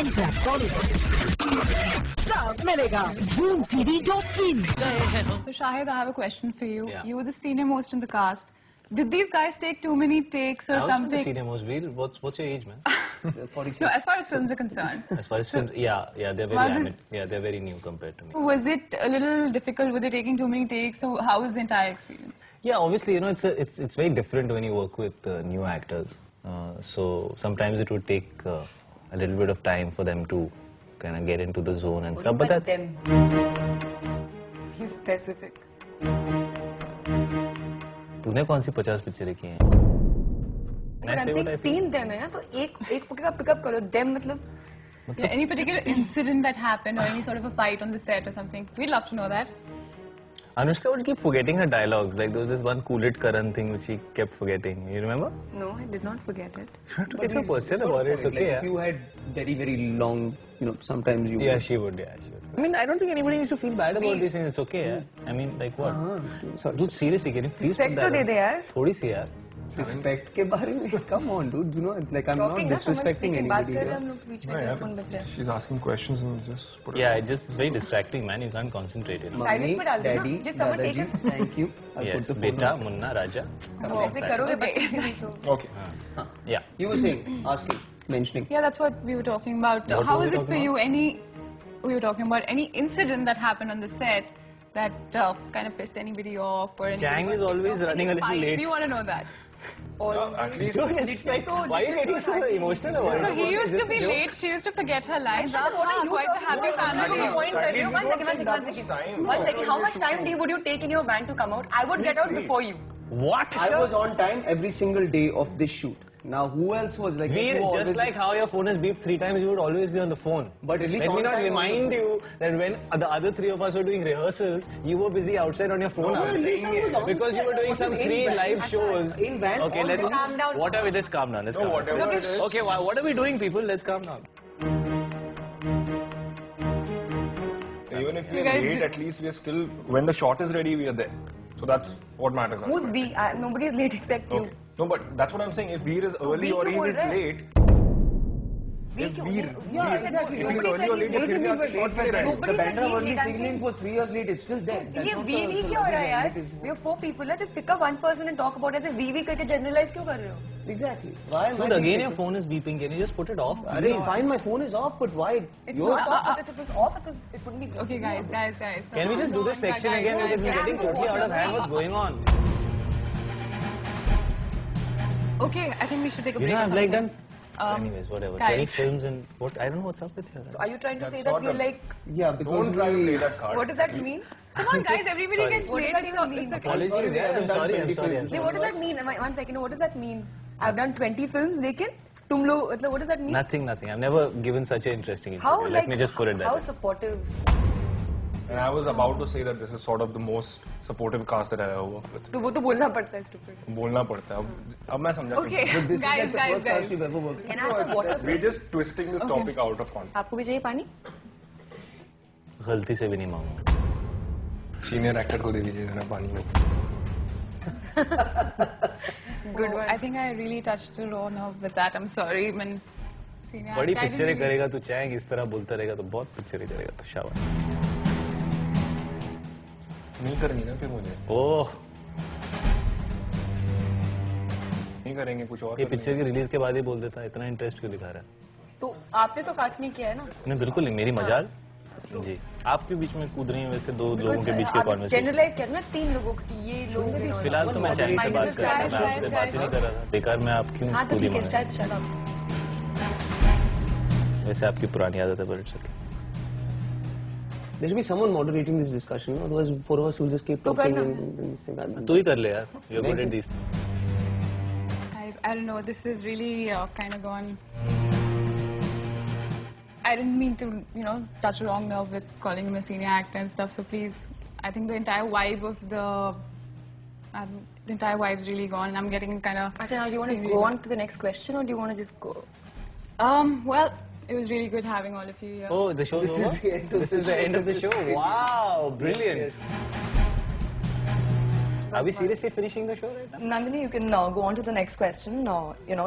Enter Bollywood. Sab milega. ZoomTV.in. So Shahid, I have a question for you. Yeah. You were the senior most in the cast. Did these guys take too many takes or I was something? the senior most. What's your age, man? 46. No, as far as films are concerned. As far as films, yeah, they're they're very new compared to me. Was it a little difficult? Were they taking too many takes? So how was the entire experience? Yeah, obviously, you know, it's very different when you work with new actors. So sometimes it would take a little bit of time for them to kind of get into the zone and stuff. But that's them. He's specific. तूने कौन सी 50 पिक्चरें की हैं? But I'm saying 3 them है ना, तो एक pickup करो. Them मतलब. Yeah, any particular incident that happened or any sort of a fight on the set or something? We'd love to know that. Anushka would keep forgetting her dialogues. Like there was this one Cool It Karan thing which she kept forgetting. You remember? No, I did not forget it. You have to get so personal about it. It's okay. Like if you had very long, you know, sometimes you. Yeah, she would. Yeah, she would. I mean, I don't think anybody needs to feel bad about these things. It's okay. Yeah? I mean, like what? Sorry. Dude, seriously, can you please Respect put that? तो दे दे यार. थोड़ी सी यार. Respect के बारे में. Come on, dude. You know, like I'm Talking not disrespecting anybody. बात कर रहे here. हम लोग बीच में टेलीफोन बज रहा है. She's asking questions and just put it. Yeah, it's just very distracting, man. You can't concentrate. You know? Silence में डाल दो ना. Daddy, Just someone take Dadaji, a. thank you. I'll Yes, put the phone Beta, on. Munna, Raja. ऐसे करोगे Okay. तो. Okay. Yeah. You were saying, asking, mentioning. Yeah, that's what we were talking about. What How were was we it for talking you? We were talking about any incident that happened on the set that kind of pissed anybody off or anything. Chang is always running a little late. We want to know that. At least. Dude, it's like, why are you getting so emotional about it? So he used to be late, she used to forget her lines. Quite the happy family. Point At least we one don't second, take that much time. One second. How much time would you take in your van to come out? I would get out before you. What? I was on time every single day of this shoot. Now, who else was like? Veer, who just always- like how your phone is beeped 3 times, you would always be on the phone. But at least Let me on not time remind you that when the other 3 of us were doing rehearsals, you were busy outside on your phone. No, at least I was on because you set. were I doing was some in 3 van. live shows. In van, Okay, all let's van. Calm down. Whatever, let's calm down. Let's calm down. Whatever it is. Okay, what are we doing, people? Let's calm down. Even if You we're guys late, did- at least we're still. When the shot is ready, we are there. So that's what matters. Who's we? Nobody is late except you. Okay. No, but that's what I'm saying. If Veer is early Veer or क्यों he बोल is रहा है? late. Veer If क्यों? Veer, Yeah, exactly. If he's Nobody early said or he's late, late. फिर भी आपकी shot के लिए ready. The Nobody said Bandra he's Worli late, I'm signaling saying. was 3 years late. It's still there. That's ये not we the- we the क्या हो रहा है यार? it is- We have 4 people ना. Just pick up one person and talk about it. ऐसे we करके generalize क्यों कर रहे हो? Exactly. Why am I Dude, again being your phone is beeping. Can you just put it off? Arey, fine, my phone is off, but why? It's You're- not off because it was off because it wouldn't be. Okay, guys. Can we just do this section again? Because we're getting totally out of hand. What's going on? Okay, I think we should take a You break know, or I've like something. done. Anyways, whatever. guys. 20 films and what? I don't know what's up with you. So are you trying to say That's that we're sort of- like? Yeah, because Don't try to we- play that card. What does that mean? Come on, guys. Everybody Sorry. gets What late. does that It's even mean? okay. Apologies. sorry, we Yeah, I'm haven't done sorry. 20 I'm sorry. films. What does that mean? One second. What does that mean? I've done 20 films, लेकिन तुम लोग मतलब what does that mean? Nothing. I've never given such an interesting How interview. like Let me just put it that how way. supportive? And I was about to say that this is sort of the most supportive cast that I ever worked with. तो वो तो बोलना पड़ता है stupid. बोलना पड़ता है. अब मैं समझा. Okay, But this is guys, like the guys, first cast guys. you've ever worked with. Can I have some water? We're just twisting this topic out of context. आपको भी चाहिए पानी? गलती से भी नहीं मांगूंगा. Senior actor को दे दीजिए जरा पानी में. Good one. I think I really touched the raw nerve with that. I'm sorry. I mean, senior बड़ी actor, I पिक्चरें didn't really- करेगा तू चैंग इस तरह बोलता रहेगा तो बहुत पिक्चरें करेगा तो शाबाश. नहीं करनी ना फिर मुझे. ओह नहीं करेंगे कुछ और. ये पिक्चर की रिलीज के बाद ही बोल देता. इतना इंटरेस्ट क्यों दिखा रहा है? तो आपने तो कास्ट नहीं किया है ना? नहीं बिल्कुल नहीं. मेरी मजाल. जी आपके बीच में कूद रही है वैसे 2 लोगों के बीच के कॉन्वर्सेशन. जनरलाइज करना 3 लोगों की ये लोग भी फिलहाल तो मैं चैंग से बात कर रहा था. मैं आपसे बात ही नहीं कर रहा था. बेकार मैं आप क्यों हाँ तो कूदी ठीक है मारे? shut up. वैसे आपकी पुरानी आदत है but it's okay. There should be someone moderating this discussion. Otherwise, 4 of us will just keep तो talking करना. and this thing. तू ही कर ले यार. You're good at these. Guys, I don't know. This is really kind of gone. I didn't mean to, touch a wrong nerve with calling him a senior actor and stuff. So please, I think the entire vibe of the entire vibe's really gone. And I'm getting kind of. Achha, now do you want to go on to the next question or do you want to just go? Well, it was really good having all of you here. Oh, the show's This over? is the end of This is the end of the show. Wow, brilliant. Yes. Are we seriously finishing the show right now? Nandini, you can go on to the next question.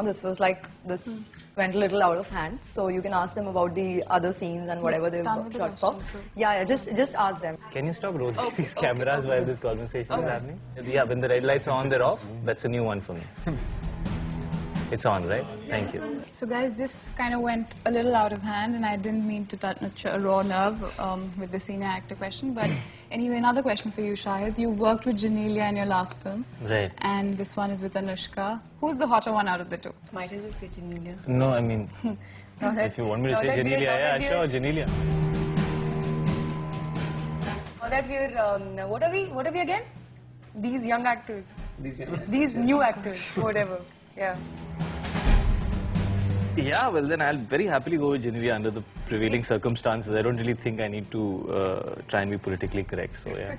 This was like, this went a little out of hand. So you can ask them about the other scenes and whatever they've Done with the shot for. questions, so- Yeah, just ask them. Can you stop rolling these cameras while this conversation is happening? Yeah, when the red lights are on, they're off. That's a new one for me. It's on, right? Thank you. So guys, this kind of went a little out of hand, and I didn't mean to touch a raw nerve with the senior actor question. But anyway, another question for you, Shahid. You worked with Janelia in your last film. Right. And this one is with Anushka. Who's the hotter one out of the two? Might as well say Janelia. No, I mean, if you want me to say Janelia, yeah, sure, Janelia. Now that we're, what are we again? These young actors. These new actors, whatever. Yeah. Yeah, well then I'll very happily go with Genevieve under the prevailing circumstances. I don't really think I need to try and be politically correct, so yeah.